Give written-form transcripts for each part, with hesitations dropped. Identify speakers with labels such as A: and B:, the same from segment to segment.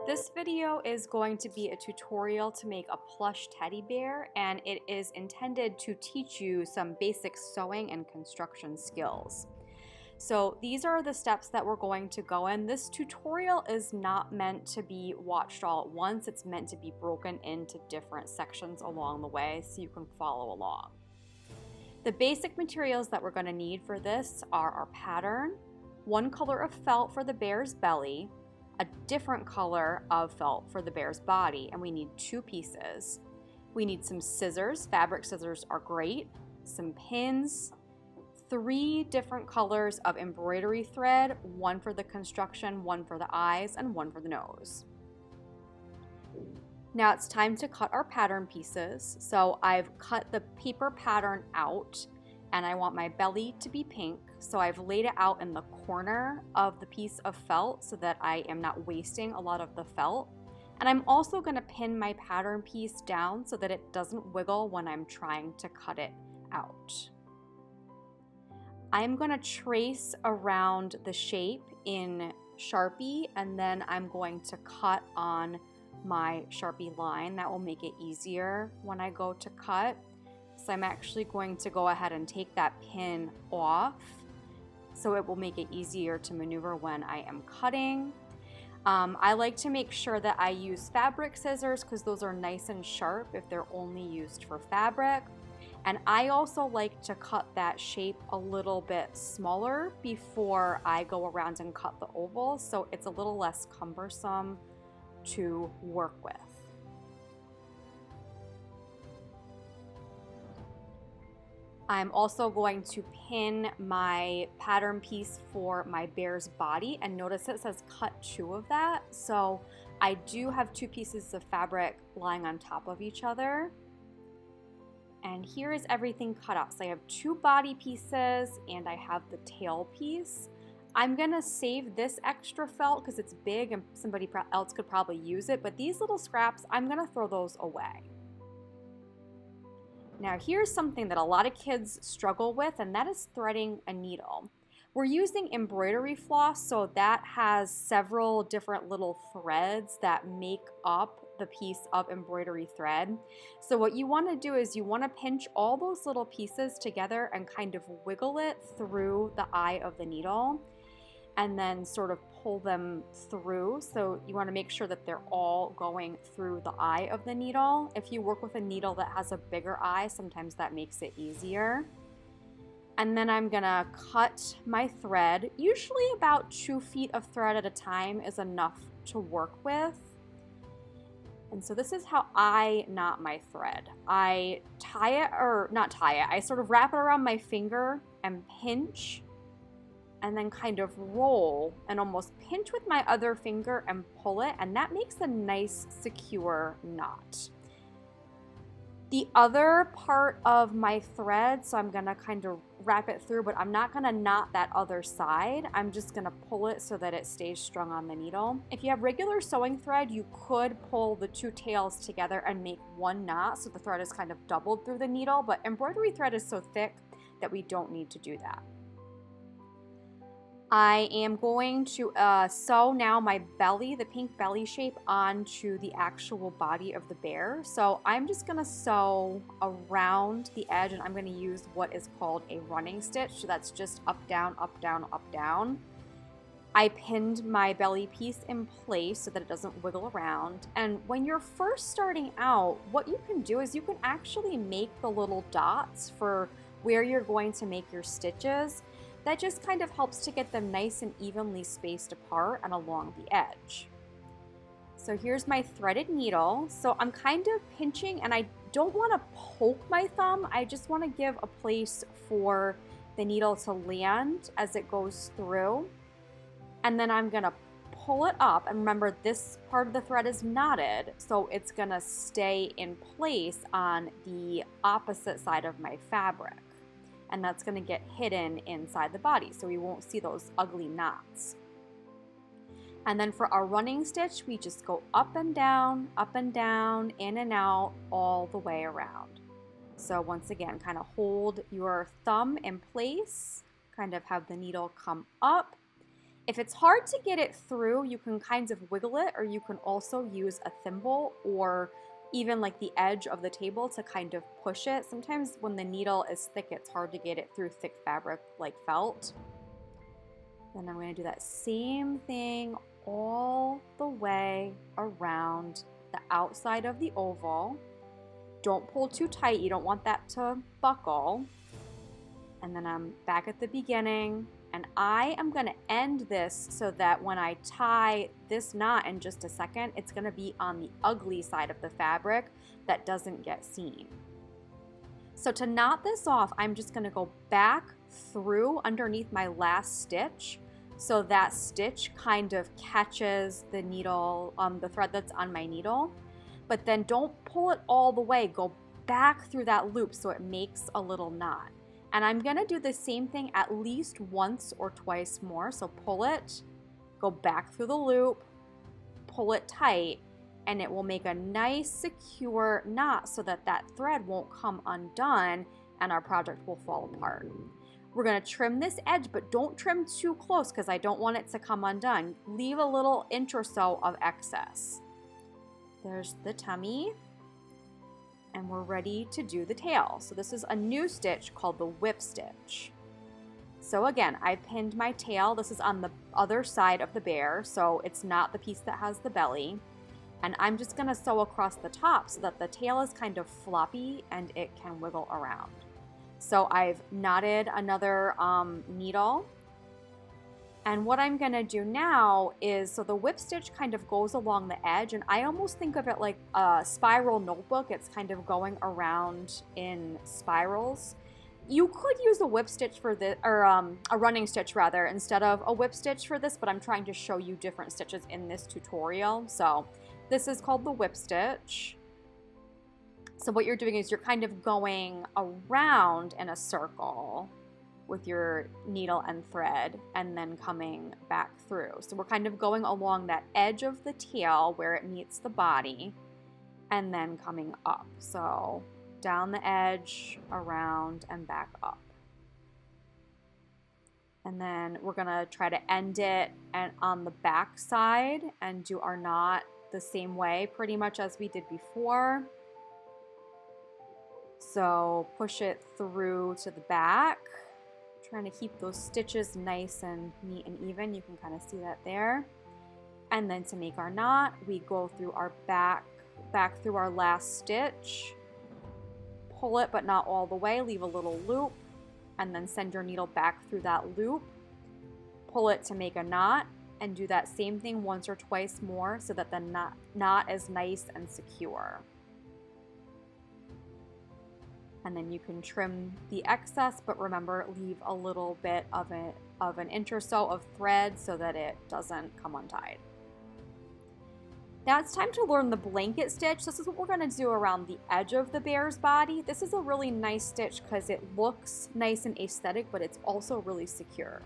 A: This video is going to be a tutorial to make a plush teddy bear, and it is intended to teach you some basic sewing and construction skills. So these are the steps that we're going to go in. This tutorial is not meant to be watched all at once. It's meant to be broken into different sections along the way so you can follow along. The basic materials that we're going to need for this are our pattern, one color of felt for the bear's belly, a different color of felt for the bear's body, and we need 2 pieces. We need some scissors, fabric scissors are great, some pins, 3 different colors of embroidery thread, one for the construction, one for the eyes, and one for the nose. Now it's time to cut our pattern pieces. So I've cut the paper pattern out, and I want my belly to be pink, so I've laid it out in the corner of the piece of felt so that I am not wasting a lot of the felt. And I'm also going to pin my pattern piece down so that it doesn't wiggle when I'm trying to cut it out. I'm going to trace around the shape in Sharpie, and then I'm going to cut on my Sharpie line. That will make it easier when I go to cut. So I'm actually going to go ahead and take that pin off so it will make it easier to maneuver when I am cutting. I like to make sure that I use fabric scissors because those are nice and sharp if they're only used for fabric. And I also like to cut that shape a little bit smaller before I go around and cut the oval, so it's a little less cumbersome to work with. I'm also going to pin my pattern piece for my bear's body, and notice it says cut 2 of that. So I do have 2 pieces of fabric lying on top of each other. And here is everything cut out. So I have 2 body pieces and I have the tail piece. I'm gonna save this extra felt because it's big and somebody else could probably use it, but these little scraps, I'm gonna throw those away. Now here's something that a lot of kids struggle with, and that is threading a needle. We're using embroidery floss, so that has several different little threads that make up the piece of embroidery thread. So what you want to do is you want to pinch all those little pieces together and kind of wiggle it through the eye of the needle, and then sort of pull them through. So you want to make sure that they're all going through the eye of the needle. If you work with a needle that has a bigger eye, sometimes that makes it easier. And then I'm gonna cut my thread. Usually about 2 feet of thread at a time is enough to work with. And so this is how I knot my thread. I tie it, or not tie it, I sort of wrap it around my finger and pinch, and then kind of roll and almost pinch with my other finger and pull it, and that makes a nice secure knot. The other part of my thread, so I'm gonna kind of wrap it through, but I'm not gonna knot that other side. I'm just gonna pull it so that it stays strung on the needle. If you have regular sewing thread, you could pull the 2 tails together and make 1 knot so the thread is kind of doubled through the needle, but embroidery thread is so thick that we don't need to do that. I am going to sew now my belly, the pink belly shape, onto the actual body of the bear. So I'm just going to sew around the edge, and I'm going to use what is called a running stitch. So that's just up, down, up, down, up, down. I pinned my belly piece in place so that it doesn't wiggle around. And when you're first starting out, what you can do is you can actually make the little dots for where you're going to make your stitches. That just kind of helps to get them nice and evenly spaced apart and along the edge. So here's my threaded needle. So I'm kind of pinching, and I don't want to poke my thumb. I just want to give a place for the needle to land as it goes through. And then I'm going to pull it up. And remember, this part of the thread is knotted, so it's going to stay in place on the opposite side of my fabric. And that's going to get hidden inside the body, so we won't see those ugly knots. And then for our running stitch, we just go up and down, in and out, all the way around. So once again, kind of hold your thumb in place, kind of have the needle come up, If it's hard to get it through, you can kind of wiggle it, or you can also use a thimble or even like the edge of the table to kind of push it. Sometimes when the needle is thick, it's hard to get it through thick fabric like felt. Then I'm going to do that same thing all the way around the outside of the oval. Don't pull too tight. You don't want that to buckle. And then I'm back at the beginning. And I am going to end this so that when I tie this knot in just a second, it's going to be on the ugly side of the fabric that doesn't get seen. So to knot this off, I'm just going to go back through underneath my last stitch, so that stitch kind of catches the needle, the thread that's on my needle. But then don't pull it all the way. Go back through that loop so it makes a little knot. And I'm going to do the same thing at least once or twice more. So pull it, go back through the loop, pull it tight, and it will make a nice secure knot so that that thread won't come undone and our project will fall apart. We're going to trim this edge, but don't trim too close because I don't want it to come undone. Leave a little inch or so of excess. There's the tummy. And we're ready to do the tail. So this is a new stitch called the whip stitch. So again, I pinned my tail. This is on the other side of the bear, so it's not the piece that has the belly. And I'm just going to sew across the top so that the tail is kind of floppy and it can wiggle around. So I've knotted another needle. And what I'm going to do now is, so the whip stitch kind of goes along the edge, and I almost think of it like a spiral notebook. It's kind of going around in spirals. You could use a whip stitch for this, or a running stitch rather, instead of a whip stitch for this, but I'm trying to show you different stitches in this tutorial. So this is called the whip stitch. So what you're doing is you're kind of going around in a circle with your needle and thread and then coming back through. So we're kind of going along that edge of the tail where it meets the body and then coming up. So down the edge, around, and back up. And then we're gonna try to end it and on the back side and do our knot the same way pretty much as we did before. So push it through to the back. Trying to keep those stitches nice and neat and even. You can kind of see that there. And then to make our knot, we go through our back through our last stitch, pull it but not all the way, leave a little loop, and then send your needle back through that loop, pull it to make a knot, and do that same thing once or twice more so that the knot is nice and secure. And then you can trim the excess, but remember, leave a little bit of an inch or so of thread so that it doesn't come untied. Now it's time to learn the blanket stitch. This is what we're going to do around the edge of the bear's body. This is a really nice stitch because it looks nice and aesthetic, but it's also really secure.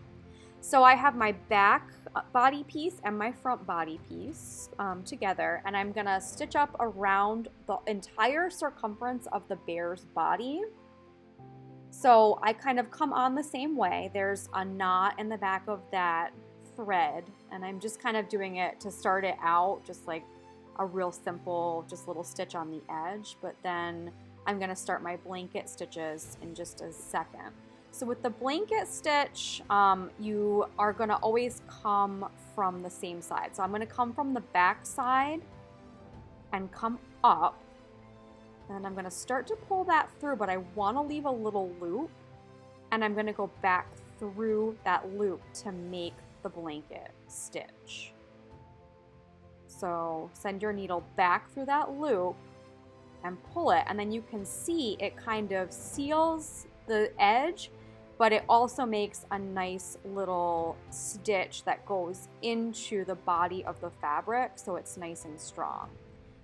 A: So I have my back body piece and my front body piece together, and I'm gonna stitch up around the entire circumference of the bear's body. So I kind of come on the same way. There's a knot in the back of that thread, and I'm just kind of doing it to start it out, just like a real simple, just little stitch on the edge, but then I'm gonna start my blanket stitches in just a second. So with the blanket stitch, you are going to always come from the same side. So I'm going to come from the back side and come up. And I'm going to start to pull that through, but I want to leave a little loop. And I'm going to go back through that loop to make the blanket stitch. So send your needle back through that loop and pull it. And then you can see it kind of seals the edge, but it also makes a nice little stitch that goes into the body of the fabric, so it's nice and strong.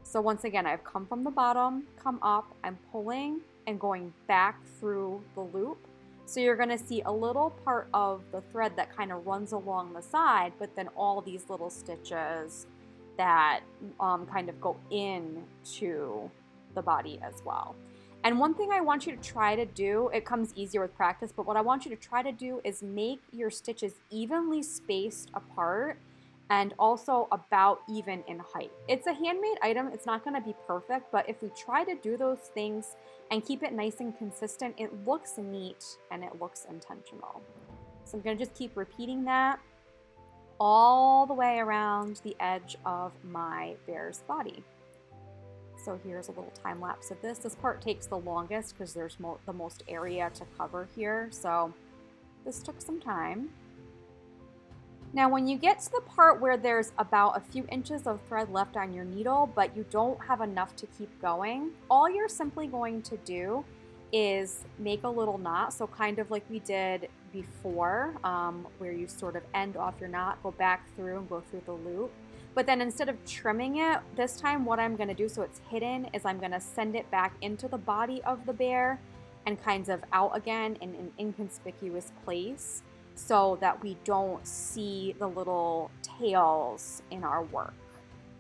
A: So once again, I've come from the bottom, come up, I'm pulling and going back through the loop. So you're gonna see a little part of the thread that kind of runs along the side, but then all these little stitches that kind of go into the body as well. And one thing I want you to try to do, it comes easier with practice, but what I want you to try to do is make your stitches evenly spaced apart and also about even in height. It's a handmade item. It's not going to be perfect, but if we try to do those things and keep it nice and consistent, it looks neat and it looks intentional. So I'm going to just keep repeating that all the way around the edge of my bear's body. So here's a little time lapse of this. This part takes the longest because there's the most area to cover here. So this took some time. Now when you get to the part where there's about a few inches of thread left on your needle, but you don't have enough to keep going, all you're simply going to do is make a little knot. So kind of like we did before, where you sort of end off your knot, go back through and go through the loop. But then instead of trimming it, this time what I'm going to do so it's hidden is I'm going to send it back into the body of the bear and kind of out again in an inconspicuous place so that we don't see the little tails in our work.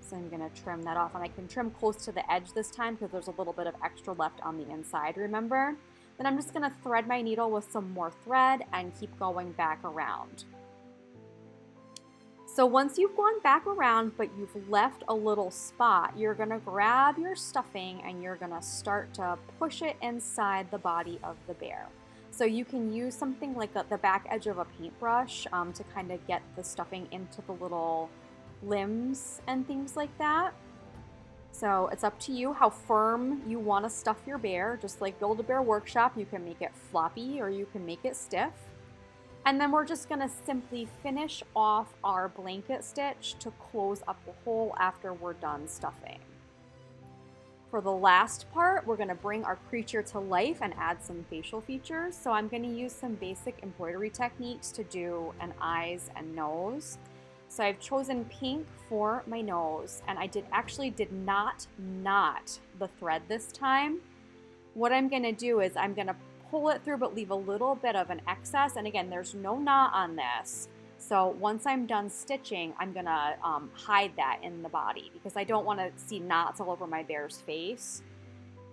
A: So I'm going to trim that off, and I can trim close to the edge this time because there's a little bit of extra left on the inside, remember? Then I'm just going to thread my needle with some more thread and keep going back around. So once you've gone back around, but you've left a little spot, you're gonna grab your stuffing and you're gonna start to push it inside the body of the bear. So you can use something like the back edge of a paintbrush to kind of get the stuffing into the little limbs and things like that. So it's up to you how firm you want to stuff your bear. Just like Build-A-Bear Workshop, you can make it floppy or you can make it stiff. And then we're just going to simply finish off our blanket stitch to close up the hole after we're done stuffing. For the last part, we're going to bring our creature to life and add some facial features. So I'm going to use some basic embroidery techniques to do an eyes and nose. So I've chosen pink for my nose, and I actually did not knot the thread this time. What I'm going to do is I'm going to pull it through but leave a little bit of an excess, and again, there's no knot on this. So once I'm done stitching, I'm going to hide that in the body because I don't want to see knots all over my bear's face.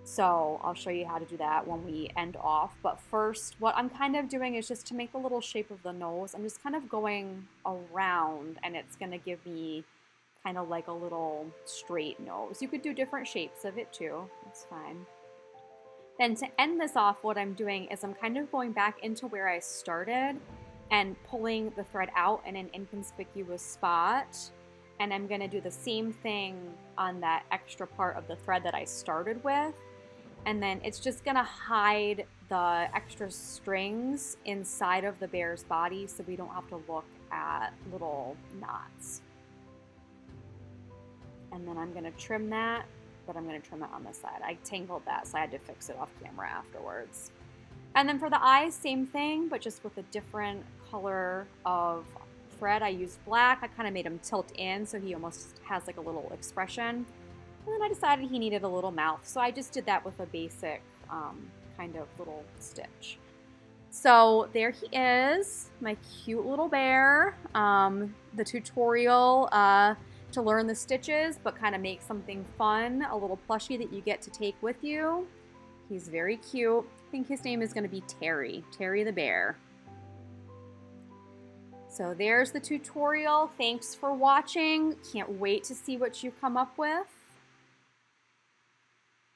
A: So I'll show you how to do that when we end off. But first, what I'm kind of doing is just to make the little shape of the nose, I'm just kind of going around, and it's going to give me kind of like a little straight nose. You could do different shapes of it too. It's fine. Then to end this off, what I'm doing is I'm kind of going back into where I started and pulling the thread out in an inconspicuous spot. And I'm going to do the same thing on that extra part of the thread that I started with. And then it's just going to hide the extra strings inside of the bear's body so we don't have to look at little knots. And then I'm going to trim that, but I'm going to trim it on this side. I tangled that, so I had to fix it off camera afterwards. And then for the eyes, same thing, but just with a different color of thread. I used black. I kind of made him tilt in so he almost has like a little expression. And then I decided he needed a little mouth, so I just did that with a basic kind of little stitch. So there he is, my cute little bear. The tutorial to learn the stitches, but kind of make something fun, a little plushie that you get to take with you. He's very cute. I think his name is going to be Terry the bear. So there's the tutorial. Thanks for watching. Can't wait to see what you come up with.